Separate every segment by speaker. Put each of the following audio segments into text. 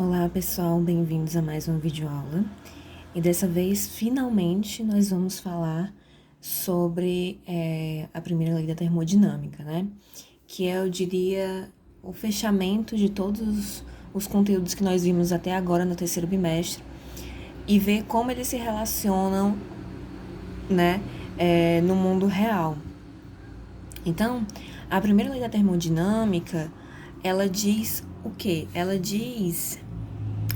Speaker 1: Olá pessoal, bem-vindos a mais uma videoaula. E dessa vez, finalmente, nós vamos falar sobre a primeira lei da termodinâmica, né? Que é, eu diria, o fechamento de todos os conteúdos que nós vimos até agora no terceiro bimestre e ver como eles se relacionam, né, no mundo real. Então, a primeira lei da termodinâmica, ela diz o quê? Ela diz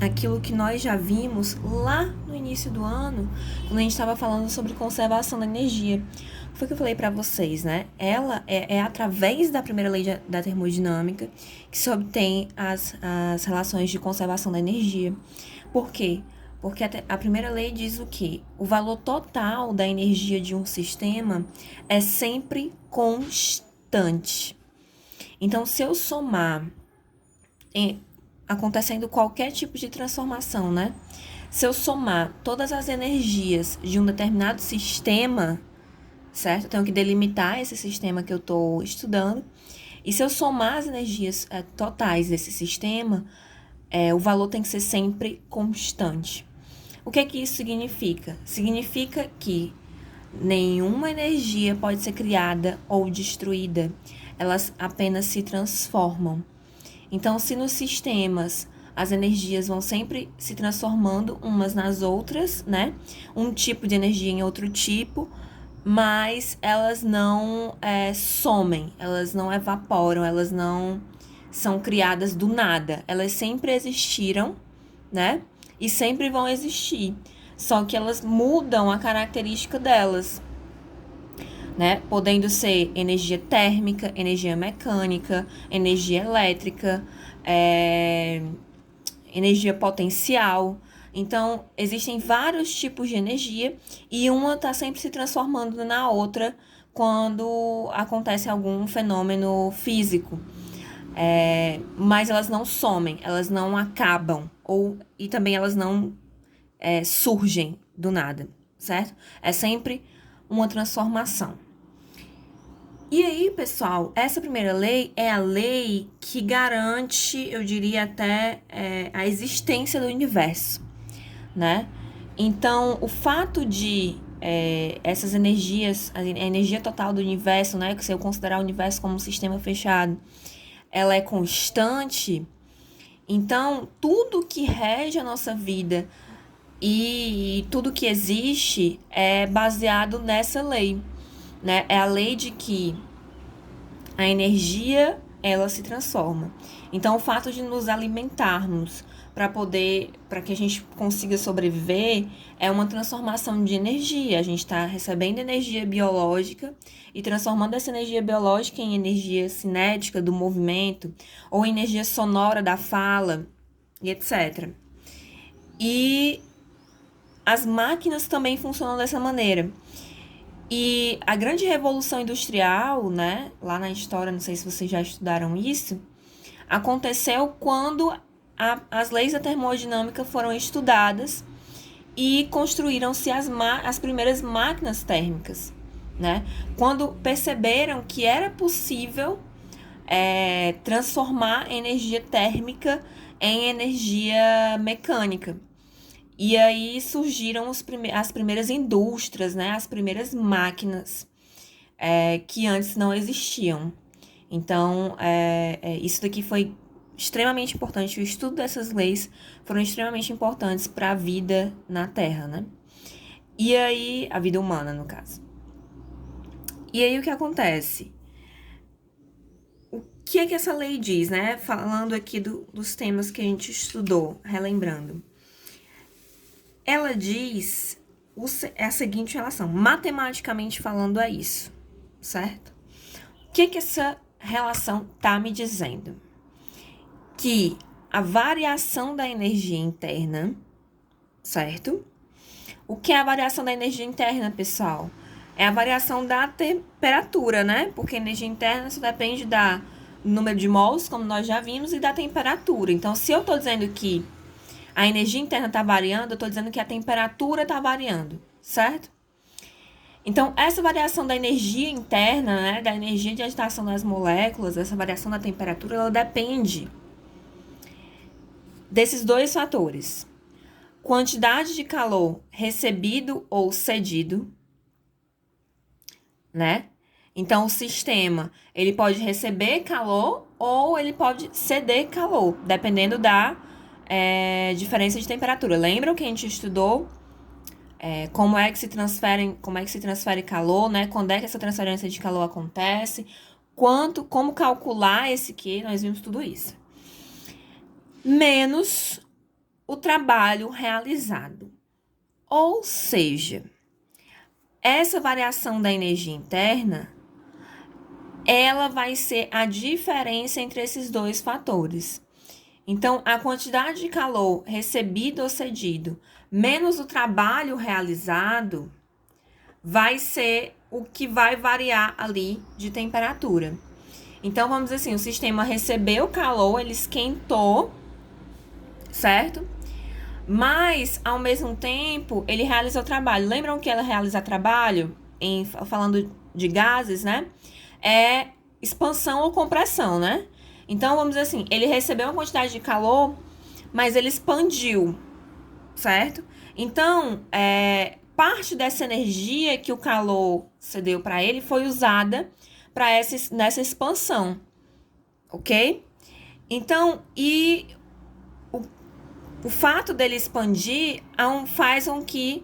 Speaker 1: aquilo que nós já vimos lá no início do ano, quando a gente estava falando sobre conservação da energia. Foi o que eu falei para vocês, né? Ela é através da primeira lei da termodinâmica que se obtém as relações de conservação da energia. Por quê? Porque a primeira lei diz o quê? O valor total da energia de um sistema é sempre constante. Então, se eu somar acontecendo qualquer tipo de transformação, né? Se eu somar todas as energias de um determinado sistema, certo? Eu tenho que delimitar esse sistema que eu estou estudando. E se eu somar as energias totais desse sistema, o valor tem que ser sempre constante. O que é que isso significa? Significa que nenhuma energia pode ser criada ou destruída. Elas apenas se transformam. Então, se nos sistemas as energias vão sempre se transformando umas nas outras, né? Um tipo de energia em outro tipo, mas elas não somem, elas não evaporam, elas não são criadas do nada. Elas sempre existiram, né? E sempre vão existir. Só que elas mudam a característica delas, né? Podendo ser energia térmica, energia mecânica, energia elétrica, energia potencial. Então, existem vários tipos de energia e uma está sempre se transformando na outra quando acontece algum fenômeno físico. Mas elas não somem, elas não acabam, e também elas não surgem do nada, certo? É sempre uma transformação. E aí, pessoal, essa primeira lei é a lei que garante, eu diria até, a existência do universo, né? Então, o fato de essas energias, a energia total do universo, né? Que se eu considerar o universo como um sistema fechado, ela é constante. Então, tudo que rege a nossa vida e tudo que existe é baseado nessa lei, né? É a lei de que a energia, ela se transforma. Então, o fato de nos alimentarmos para que a gente consiga sobreviver, é uma transformação de energia. A gente está recebendo energia biológica e transformando essa energia biológica em energia cinética do movimento, ou energia sonora da fala, e etc. E as máquinas também funcionam dessa maneira. E a grande revolução industrial, né, lá na história, não sei se vocês já estudaram isso, aconteceu quando as leis da termodinâmica foram estudadas e construíram-se as primeiras máquinas térmicas, né? Quando perceberam que era possível transformar energia térmica em energia mecânica. E aí surgiram as primeiras indústrias, né? As primeiras máquinas que antes não existiam. Então, isso daqui foi extremamente importante. O estudo dessas leis foram extremamente importantes para a vida na Terra, né? E aí, a vida humana, no caso. E aí, o que acontece? O que é que essa lei diz, né? Falando aqui dos temas que a gente estudou, relembrando. Ela diz a seguinte relação, matematicamente falando é isso, certo? O que que essa relação tá me dizendo? Que a variação da energia interna, certo? O que é a variação da energia interna, pessoal? É a variação da temperatura, né? Porque a energia interna só depende do número de mols, como nós já vimos, e da temperatura. Então, se eu tô dizendo que a energia interna está variando, eu estou dizendo que a temperatura está variando, certo? Então, essa variação da energia interna, né, da energia de agitação das moléculas, essa variação da temperatura, ela depende desses dois fatores. Quantidade de calor recebido ou cedido, né? Então, o sistema, ele pode receber calor ou ele pode ceder calor, dependendo da diferença de temperatura. Lembram que a gente estudou como é que se transfere calor, né? Quando é que essa transferência de calor acontece, como calcular esse Q, nós vimos tudo isso. Menos o trabalho realizado. Ou seja, essa variação da energia interna, ela vai ser a diferença entre esses dois fatores. Então, a quantidade de calor recebido ou cedido, menos o trabalho realizado, vai ser o que vai variar ali de temperatura. Então, vamos dizer assim, o sistema recebeu calor, ele esquentou, certo? Mas, ao mesmo tempo, ele realizou trabalho. Lembram que ela realiza trabalho, falando de gases, né? É expansão ou compressão, né? Então, vamos dizer assim, ele recebeu uma quantidade de calor, mas ele expandiu, certo? Então, parte dessa energia que o calor cedeu para ele foi usada nessa expansão, ok? Então, o fato dele expandir faz com que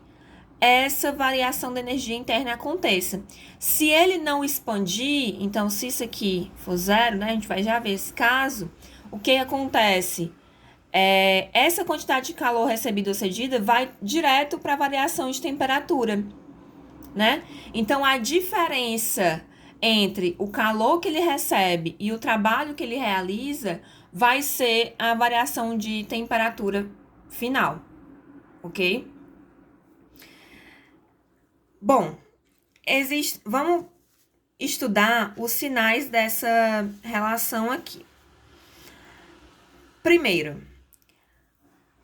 Speaker 1: essa variação da energia interna aconteça. Se ele não expandir, então se isso aqui for zero, né, a gente vai já ver esse caso, o que acontece? Essa quantidade de calor recebida ou cedida vai direto para a variação de temperatura, né? Então, a diferença entre o calor que ele recebe e o trabalho que ele realiza vai ser a variação de temperatura final, ok? Bom, vamos estudar os sinais dessa relação aqui. Primeiro,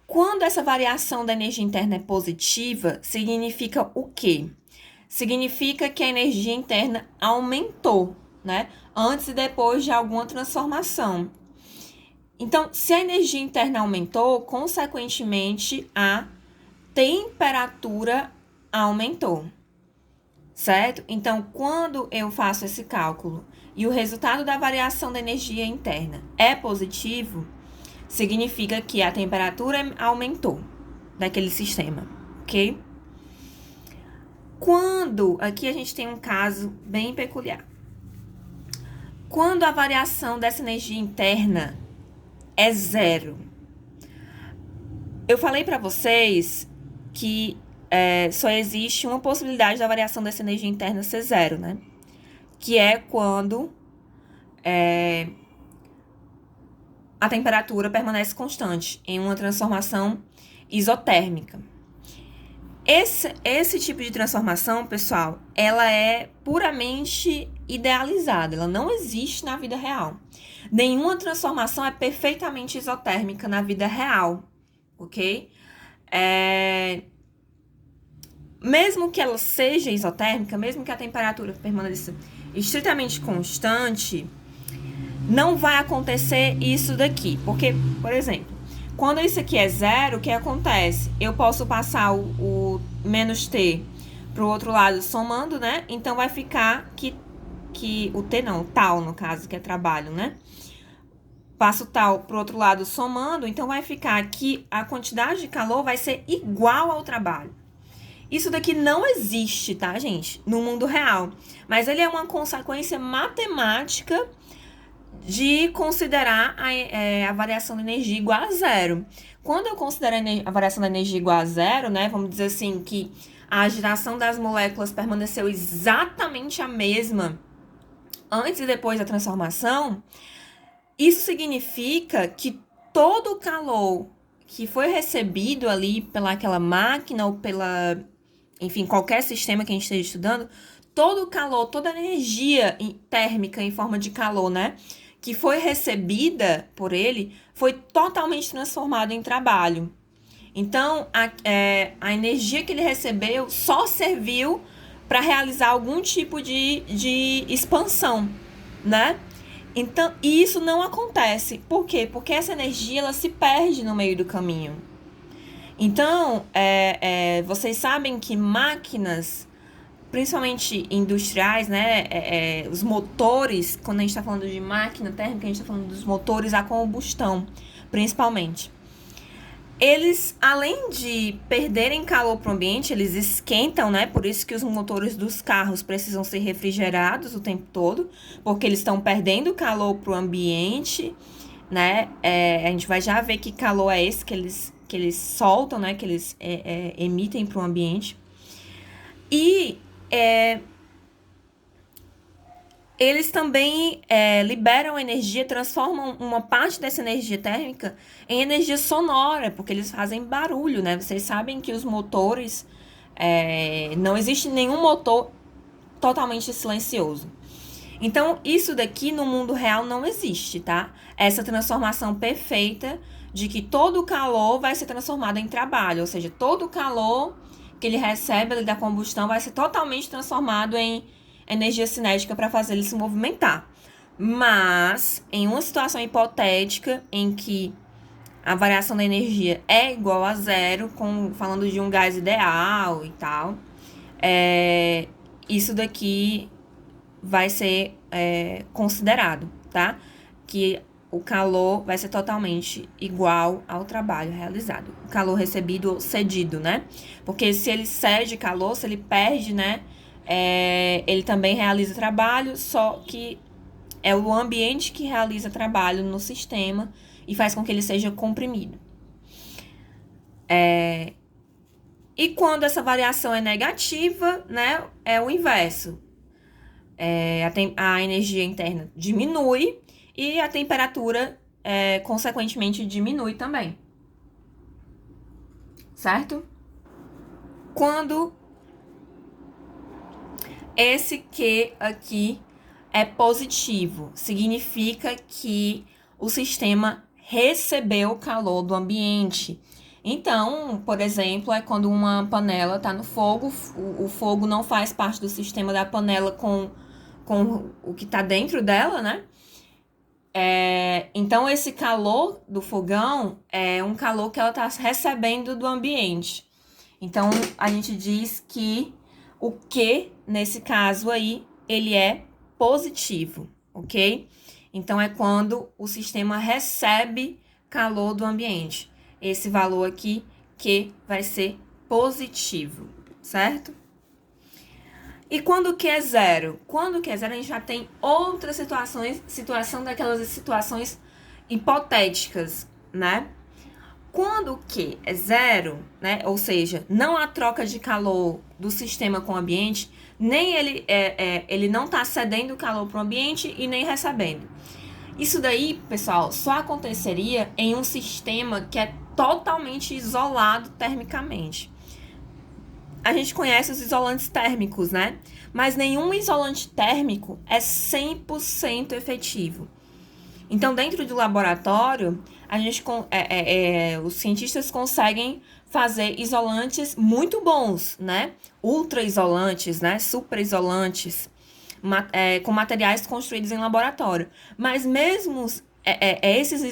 Speaker 1: quando essa variação da energia interna é positiva, significa o quê? Significa que a energia interna aumentou, né? Antes e depois de alguma transformação. Então, se a energia interna aumentou, consequentemente, a temperatura aumentou, certo? Então, quando eu faço esse cálculo e o resultado da variação da energia interna é positivo, significa que a temperatura aumentou daquele sistema, ok? Aqui a gente tem um caso bem peculiar. Quando a variação dessa energia interna é zero. Eu falei para vocês que só existe uma possibilidade da variação dessa energia interna ser zero, né? Que é quando a temperatura permanece constante em uma transformação isotérmica. Esse tipo de transformação, pessoal, ela é puramente idealizada, ela não existe na vida real. Nenhuma transformação é perfeitamente isotérmica na vida real, ok? Mesmo que ela seja isotérmica, mesmo que a temperatura permaneça estritamente constante, não vai acontecer isso daqui. Porque, por exemplo, quando isso aqui é zero, o que acontece? Eu posso passar o menos T para o outro lado somando, né? Então, vai ficar que o T não, o tal, no caso, que é trabalho, né? Passo o tal para o outro lado somando, então vai ficar que a quantidade de calor vai ser igual ao trabalho. Isso daqui não existe, tá, gente? No mundo real. Mas ele é uma consequência matemática de considerar a variação da energia igual a zero. Quando eu considero a variação da energia igual a zero, né, vamos dizer assim, que a agitação das moléculas permaneceu exatamente a mesma antes e depois da transformação, isso significa que todo o calor que foi recebido ali pelaquela máquina ou enfim, qualquer sistema que a gente esteja estudando, todo o calor, toda a energia térmica em forma de calor, né, que foi recebida por ele, foi totalmente transformada em trabalho. Então, a energia que ele recebeu só serviu para realizar algum tipo de expansão, né? Então, e isso não acontece. Por quê? Porque essa energia ela se perde no meio do caminho. Então, vocês sabem que máquinas, principalmente industriais, né? Os motores, quando a gente está falando de máquina térmica, a gente está falando dos motores a combustão, principalmente. Eles, além de perderem calor para o ambiente, eles esquentam, né? Por isso que os motores dos carros precisam ser refrigerados o tempo todo, porque eles estão perdendo calor para o ambiente, né? A gente vai já ver que calor é esse que eles soltam, né? Que eles emitem para o ambiente. E eles também liberam energia, transformam uma parte dessa energia térmica em energia sonora, porque eles fazem barulho, né? Vocês sabem que os motores, não existe nenhum motor totalmente silencioso. Então, isso daqui no mundo real não existe, tá? Essa transformação perfeita de que todo o calor vai ser transformado em trabalho, ou seja, todo o calor que ele recebe ali da combustão vai ser totalmente transformado em energia cinética para fazer ele se movimentar. Mas, em uma situação hipotética em que a variação da energia é igual a zero, falando de um gás ideal e tal, isso daqui vai ser considerado, tá? Que o calor vai ser totalmente igual ao trabalho realizado. O calor recebido ou cedido, né? Porque se ele cede calor, se ele perde, né? Ele também realiza trabalho, só que é o ambiente que realiza trabalho no sistema e faz com que ele seja comprimido. E quando essa variação é negativa, né? É o inverso. A energia interna diminui e a temperatura, consequentemente, diminui também. Certo? Quando esse Q aqui é positivo, significa que o sistema recebeu o calor do ambiente. Então, por exemplo, é quando uma panela está no fogo, o fogo não faz parte do sistema da panela com o que está dentro dela, né? Então, esse calor do fogão é um calor que ela está recebendo do ambiente. Então, a gente diz que o Q, nesse caso aí, ele é positivo, ok? Então, é quando o sistema recebe calor do ambiente. Esse valor aqui, Q, vai ser positivo, certo? E quando o Q é zero? Quando o Q é zero, a gente já tem outras situação daquelas situações hipotéticas, né? Quando o Q é zero, né? Ou seja, não há troca de calor do sistema com o ambiente, nem ele não está cedendo calor para o ambiente e nem recebendo. Isso daí, pessoal, só aconteceria em um sistema que é totalmente isolado termicamente. A gente conhece os isolantes térmicos, né? Mas nenhum isolante térmico é 100% efetivo. Então, dentro do laboratório, os cientistas conseguem fazer isolantes muito bons, né? Ultra isolantes, né? Super isolantes, com materiais construídos em laboratório. Mas mesmo esses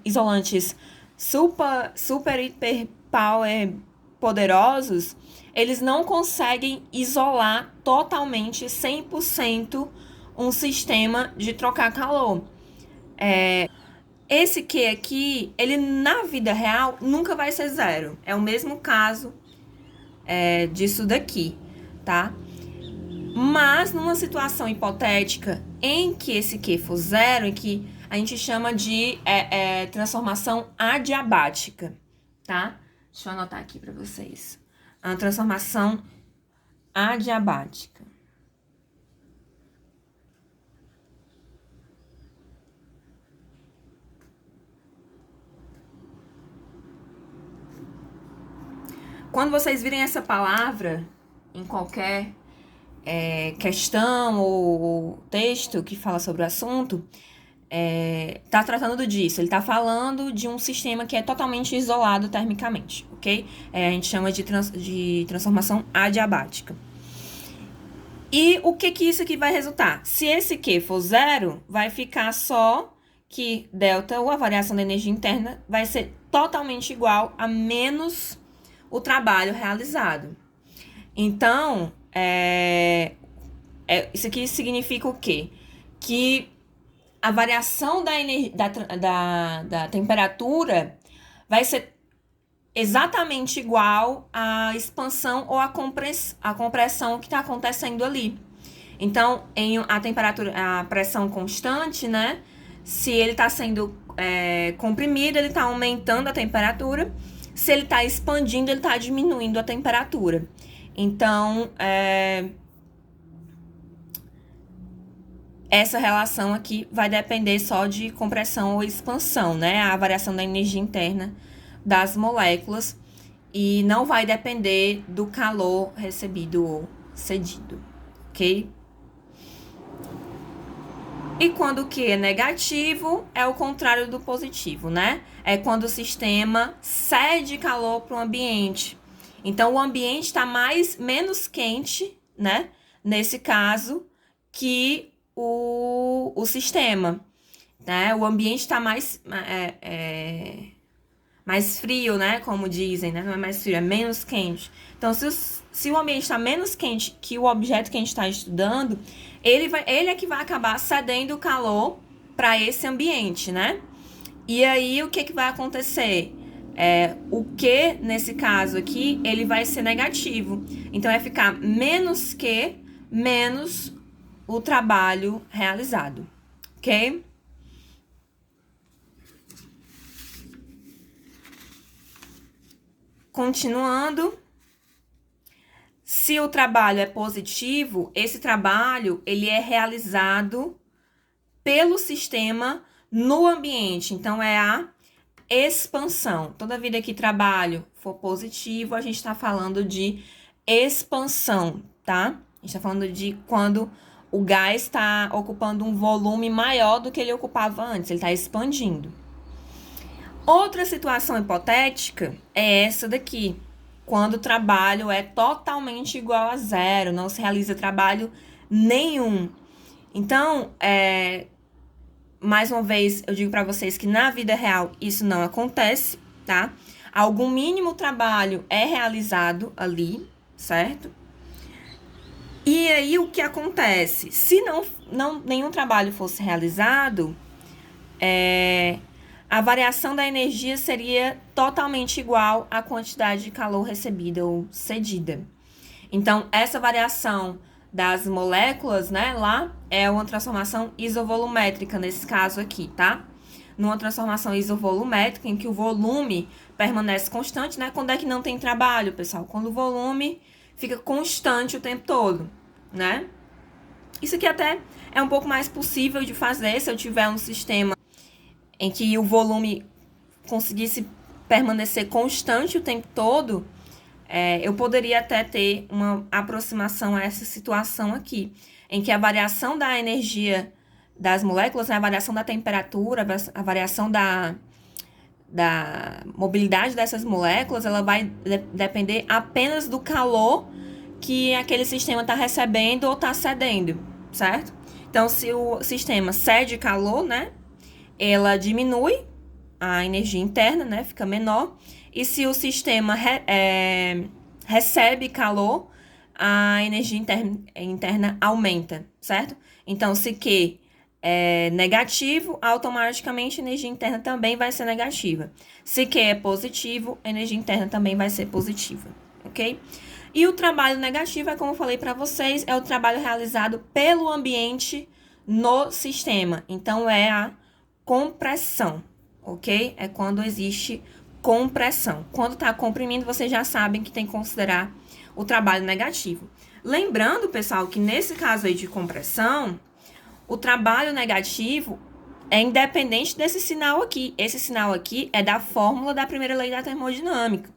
Speaker 1: isolantes super hiper power poderosos, eles não conseguem isolar totalmente 100% um sistema de trocar calor. Esse Q aqui, ele na vida real nunca vai ser zero. É o mesmo caso disso daqui, tá? Mas numa situação hipotética em que esse Q for zero, em que a gente chama de transformação adiabática, tá? Deixa eu anotar aqui para vocês. A transformação adiabática. Quando vocês virem essa palavra em qualquer questão ou texto que fala sobre o assunto, tá tratando disso. Ele tá falando de um sistema que é totalmente isolado termicamente, ok? A gente chama de transformação adiabática. E o que que isso aqui vai resultar? Se esse Q for zero, vai ficar só que delta, ou a variação da energia interna, vai ser totalmente igual a menos o trabalho realizado. Então, isso aqui significa o quê? Que a variação da temperatura vai ser exatamente igual à expansão ou à compressão que está acontecendo ali. Então, em a temperatura, a pressão constante, né? Se ele está sendo comprimido, ele está aumentando a temperatura. Se ele está expandindo, ele está diminuindo a temperatura. Então, essa relação aqui vai depender só de compressão ou expansão, né? A variação da energia interna das moléculas e não vai depender do calor recebido ou cedido, ok? E quando o Q é negativo, é o contrário do positivo, né? É quando o sistema cede calor para o ambiente. Então, o ambiente está menos quente, né? Nesse caso, que o sistema, né? O ambiente está mais frio, né? Como dizem, né? Não é mais frio, é menos quente. Então, se o ambiente está menos quente que o objeto que a gente está estudando, ele é que vai acabar cedendo o calor para esse ambiente, né? E aí, o que vai acontecer? O Q, nesse caso aqui, ele vai ser negativo. Então, vai ficar menos Q, menos o trabalho realizado, ok? Continuando, se o trabalho é positivo, esse trabalho ele é realizado pelo sistema no ambiente. Então, é a expansão. Toda vida que trabalho for positivo, a gente está falando de expansão, tá? A gente está falando de quando o gás está ocupando um volume maior do que ele ocupava antes, ele está expandindo. Outra situação hipotética é essa daqui, quando o trabalho é totalmente igual a zero, não se realiza trabalho nenhum. Então, mais uma vez, eu digo para vocês que na vida real isso não acontece, tá? Algum mínimo trabalho é realizado ali, certo? E aí, o que acontece? Se nenhum trabalho fosse realizado, a variação da energia seria totalmente igual à quantidade de calor recebida ou cedida. Então, essa variação das moléculas, né, lá, é uma transformação isovolumétrica, nesse caso aqui, tá? Numa transformação isovolumétrica, em que o volume permanece constante, né? Quando é que não tem trabalho, pessoal? Quando o volume fica constante o tempo todo, né? Isso aqui até é um pouco mais possível de fazer se eu tiver um sistema em que o volume conseguisse permanecer constante o tempo todo, eu poderia até ter uma aproximação a essa situação aqui, em que a variação da energia das moléculas, né, a variação da temperatura, a variação da mobilidade dessas moléculas, ela vai depender apenas do calor que aquele sistema está recebendo ou está cedendo, certo? Então, se o sistema cede calor, né, ela diminui a energia interna, né, fica menor. E se o sistema recebe calor, a energia interna aumenta, certo? Então, se Q é negativo, automaticamente a energia interna também vai ser negativa. Se Q é positivo, a energia interna também vai ser positiva, ok? E o trabalho negativo, como eu falei para vocês, é o trabalho realizado pelo ambiente no sistema. Então, é a compressão, ok? É quando existe compressão. Quando está comprimindo, vocês já sabem que tem que considerar o trabalho negativo. Lembrando, pessoal, que nesse caso aí de compressão, o trabalho negativo é independente desse sinal aqui. Esse sinal aqui é da fórmula da primeira lei da termodinâmica.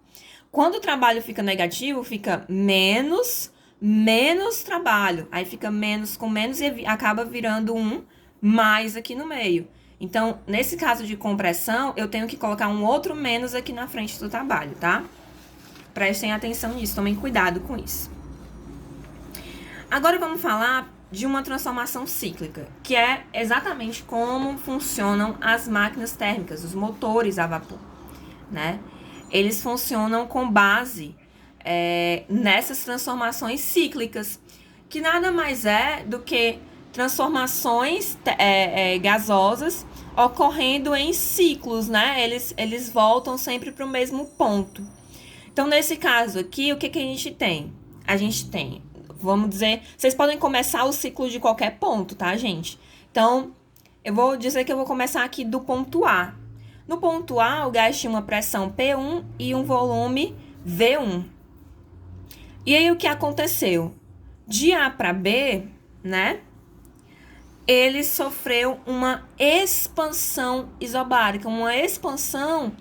Speaker 1: Quando o trabalho fica negativo, fica menos trabalho. Aí fica menos com menos e acaba virando um mais aqui no meio. Então, nesse caso de compressão, eu tenho que colocar um outro menos aqui na frente do trabalho, tá? Prestem atenção nisso, tomem cuidado com isso. Agora vamos falar de uma transformação cíclica, que é exatamente como funcionam as máquinas térmicas, os motores a vapor, né? Eles funcionam com base nessas transformações cíclicas, que nada mais é do que transformações gasosas ocorrendo em ciclos, né? Eles voltam sempre para o mesmo ponto. Então, nesse caso aqui, o que a gente tem? A gente tem, vamos dizer, vocês podem começar o ciclo de qualquer ponto, tá, gente? Então, eu vou dizer que eu vou começar aqui do ponto A. No ponto A, o gás tinha uma pressão P1 e um volume V1. E aí, o que aconteceu? De A para B, né? Ele sofreu uma expansão isobárica, uma expansão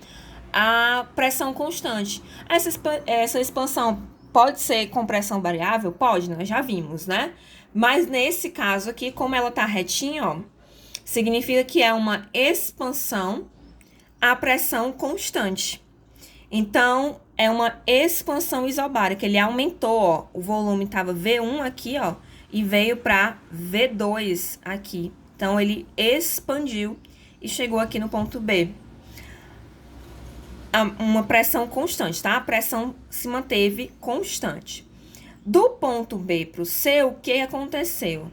Speaker 1: a pressão constante. Essa expansão pode ser com pressão variável? Pode, nós já vimos, né? Mas nesse caso aqui, como ela tá retinha, ó, significa que é uma expansão a pressão constante. Então, é uma expansão isobárica. Ele aumentou, ó, o volume estava V1 aqui, ó, e veio para V2 aqui. Então, ele expandiu e chegou aqui no ponto B. Uma pressão constante, tá? A pressão se manteve constante. Do ponto B para o C, o que aconteceu?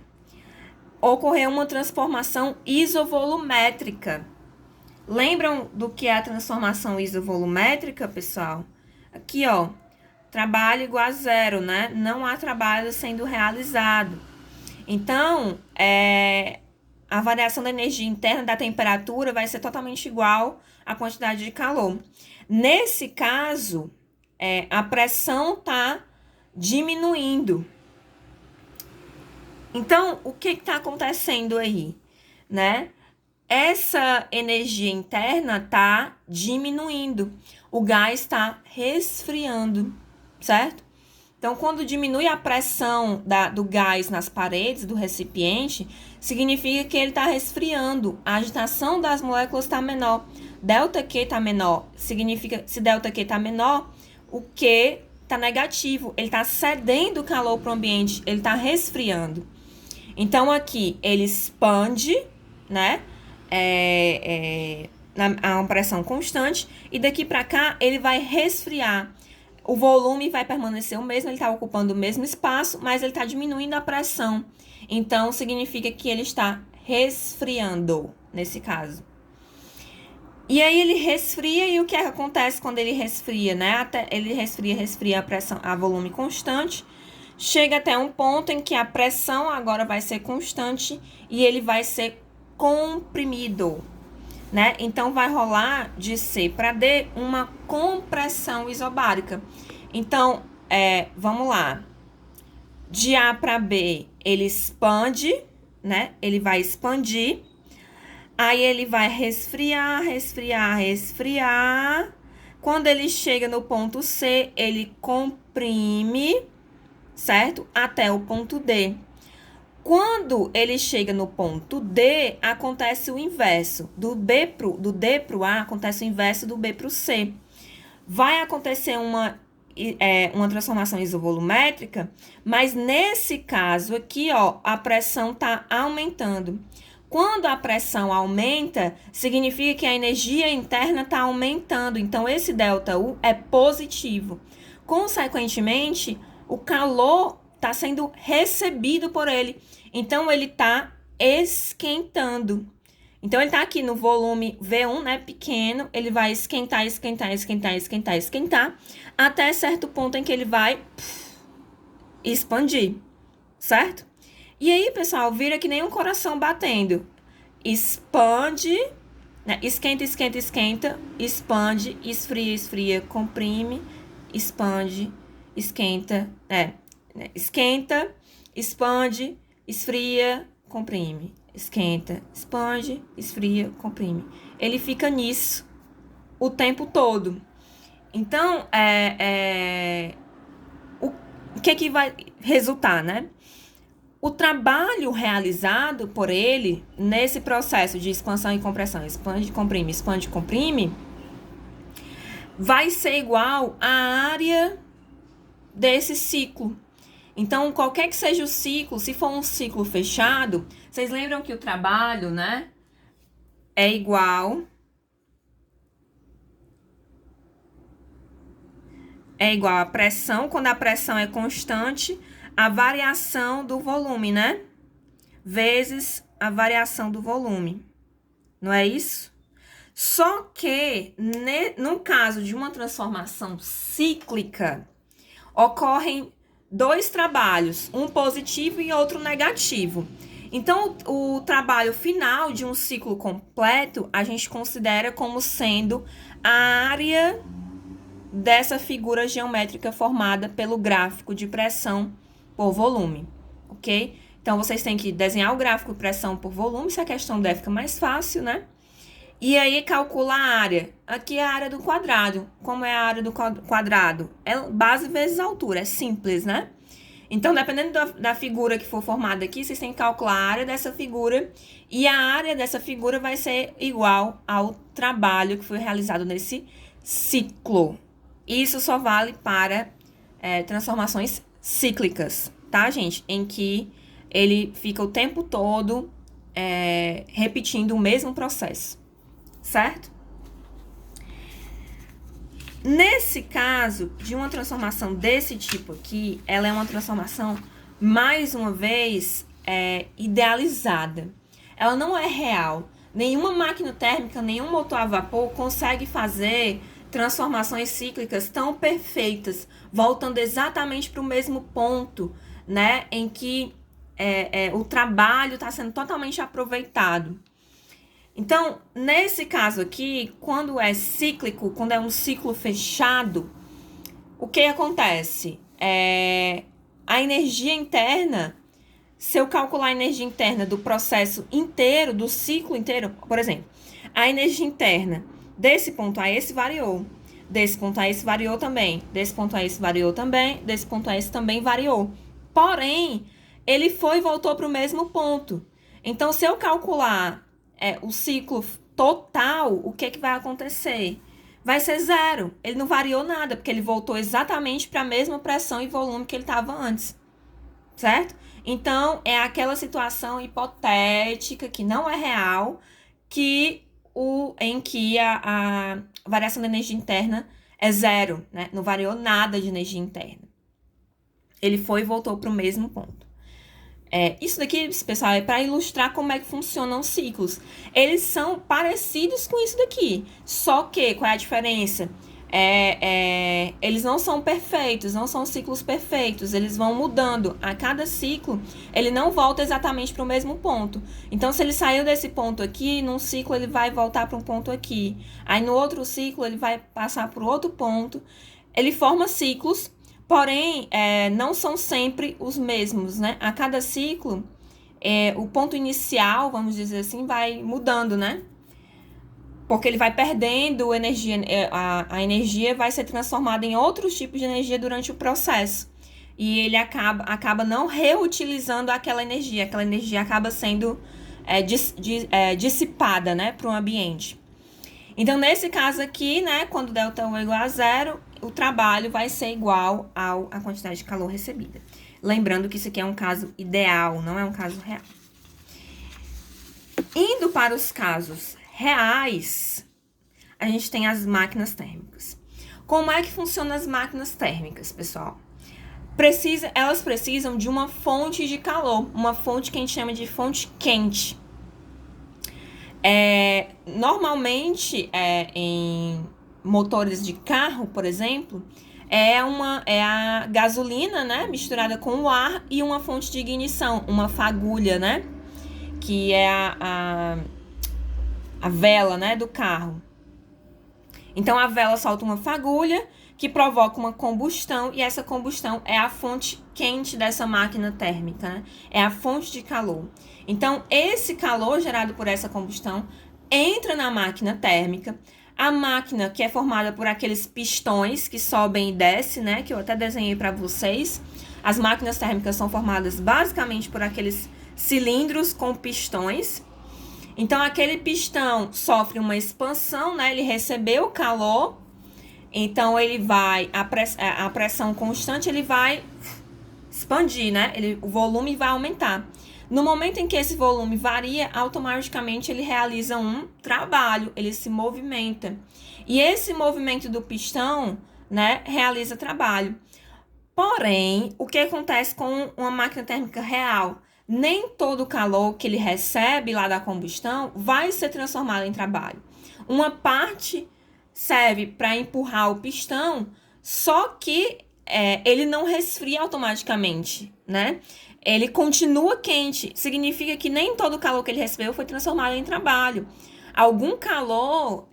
Speaker 1: Ocorreu uma transformação isovolumétrica. Lembram do que é a transformação isovolumétrica, pessoal? Aqui, ó, trabalho igual a zero, né? Não há trabalho sendo realizado. Então, a variação da energia interna da temperatura vai ser totalmente igual à quantidade de calor. Nesse caso, a pressão está diminuindo. Então, o que está acontecendo aí, né? Essa energia interna está diminuindo. O gás está resfriando, certo? Então, quando diminui a pressão do gás nas paredes do recipiente, significa que ele está resfriando. A agitação das moléculas está menor. ΔQ está menor. Significa, se ΔQ está menor, o Q está negativo. Ele está cedendo calor para o ambiente. Ele está resfriando. Então, aqui, ele expande, né? A uma pressão constante. E daqui para cá, ele vai resfriar. O volume vai permanecer o mesmo, ele está ocupando o mesmo espaço, mas ele está diminuindo a pressão. Então, significa que ele está resfriando, nesse caso. E aí, ele resfria, e o que acontece quando ele resfria, né? Até ele resfria a pressão a volume constante. Chega até um ponto em que a pressão agora vai ser constante e ele vai ser comprimido, né? Então, vai rolar de C para D uma compressão isobárica. Então, vamos lá. De A para B, ele expande, né? Ele vai expandir. Aí, ele vai resfriar, resfriar, resfriar. Quando ele chega no ponto C, ele comprime, certo? Até o ponto D. Quando ele chega no ponto D, acontece o inverso. Do D para o A, acontece o inverso do B para o C. Vai acontecer uma transformação isovolumétrica, mas nesse caso aqui, ó, a pressão está aumentando. Quando a pressão aumenta, significa que a energia interna está aumentando. Então, esse ΔU é positivo. Consequentemente, o calor está sendo recebido por ele. Então, ele está esquentando. Então, ele está aqui no volume V1, né, pequeno. Ele vai esquentar, esquentar, esquentar, esquentar, esquentar, até certo ponto em que ele vai expandir, certo? E aí, pessoal, vira que nem um coração batendo. Expande, né? Esquenta, esquenta, esquenta, expande, esfria, esfria, comprime, expande, esquenta, esquenta, expande, esfria, comprime. Esquenta, expande, esfria, comprime. Ele fica nisso o tempo todo. Então, o que vai resultar, né? O trabalho realizado por ele nesse processo de expansão e compressão, expande, comprime, vai ser igual à área desse ciclo. Então, qualquer que seja o ciclo, se for um ciclo fechado, vocês lembram que o trabalho, né, é igual à pressão, quando a pressão é constante, a variação do volume, né? Vezes a variação do volume. Não é isso? Só que, no caso de uma transformação cíclica, ocorrem dois trabalhos, um positivo e outro negativo. Então, o trabalho final de um ciclo completo, a gente considera como sendo a área dessa figura geométrica formada pelo gráfico de pressão por volume, ok? Então, vocês têm que desenhar o gráfico de pressão por volume, se a questão der fica mais fácil, né? E aí, calcula a área. Aqui é a área do quadrado. Como é a área do quadrado? É base vezes altura, é simples, né? Então, dependendo da figura que for formada aqui, vocês têm que calcular a área dessa figura. E a área dessa figura vai ser igual ao trabalho que foi realizado nesse ciclo. Isso só vale para transformações cíclicas, tá, gente? Em que ele fica o tempo todo repetindo o mesmo processo, certo? Nesse caso, de uma transformação desse tipo aqui, ela é uma transformação, mais uma vez, idealizada. Ela não é real. Nenhuma máquina térmica, nenhum motor a vapor consegue fazer transformações cíclicas tão perfeitas, voltando exatamente para o mesmo ponto, né, em que o trabalho está sendo totalmente aproveitado. Então, nesse caso aqui, quando é cíclico, quando é um ciclo fechado, o que acontece? A energia interna, se eu calcular a energia interna do processo inteiro, do ciclo inteiro, por exemplo, a energia interna desse ponto a esse variou, desse ponto a esse variou também, desse ponto a esse variou também, desse ponto a esse também variou. Porém, ele foi e voltou para o mesmo ponto. Então, se eu calcular o ciclo total, o que vai acontecer? Vai ser zero. Ele não variou nada, porque ele voltou exatamente para a mesma pressão e volume que ele estava antes. Certo? Então, é aquela situação hipotética, que não é real, em que a variação da energia interna é zero, né? Não variou nada de energia interna. Ele foi e voltou para o mesmo ponto. Isso daqui, pessoal, é para ilustrar como é que funcionam os ciclos. Eles são parecidos com isso daqui, só que, qual é a diferença? Eles não são perfeitos, não são ciclos perfeitos, eles vão mudando. A cada ciclo, ele não volta exatamente para o mesmo ponto. Então, se ele saiu desse ponto aqui, num ciclo ele vai voltar para um ponto aqui. Aí, no outro ciclo, ele vai passar por outro ponto. Ele forma ciclos, porém, não são sempre os mesmos, né? A cada ciclo, o ponto inicial, vamos dizer assim, vai mudando, né? Porque ele vai perdendo energia, a energia vai ser transformada em outros tipos de energia durante o processo. E ele acaba não reutilizando aquela energia acaba sendo dissipada, né, para o ambiente. Então, nesse caso aqui, né, quando delta é igual a zero, o trabalho vai ser igual à quantidade de calor recebida. Lembrando que isso aqui é um caso ideal, não é um caso real. Indo para os casos reais, a gente tem as máquinas térmicas. Como é que funcionam as máquinas térmicas, pessoal? Elas precisam de uma fonte de calor, uma fonte que a gente chama de fonte quente. Normalmente, em motores de carro, por exemplo, é a gasolina, né, misturada com o ar e uma fonte de ignição, uma fagulha, né, que é a vela, né, do carro. Então, a vela solta uma fagulha que provoca uma combustão, e essa combustão é a fonte quente dessa máquina térmica, né? É a fonte de calor. Então, esse calor gerado por essa combustão entra na máquina térmica. A máquina, que é formada por aqueles pistões que sobem e descem, né? Que eu até desenhei para vocês. As máquinas térmicas são formadas basicamente por aqueles cilindros com pistões. Então, aquele pistão sofre uma expansão, né? Ele recebeu calor, então ele vai, a pressão constante, ele vai expandir, né? O volume vai aumentar. No momento em que esse volume varia, automaticamente ele realiza um trabalho, ele se movimenta. E esse movimento do pistão, né, realiza trabalho. Porém, o que acontece com uma máquina térmica real? Nem todo o calor que ele recebe lá da combustão vai ser transformado em trabalho. Uma parte serve para empurrar o pistão, só que ele não resfria automaticamente, né? Ele continua quente. Significa que nem todo o calor que ele recebeu foi transformado em trabalho. Algum calor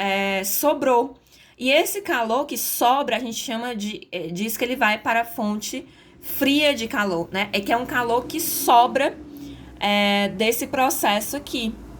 Speaker 1: sobrou. E esse calor que sobra, a gente chama diz que ele vai para a fonte fria de calor, né? É que é um calor que sobra desse processo aqui.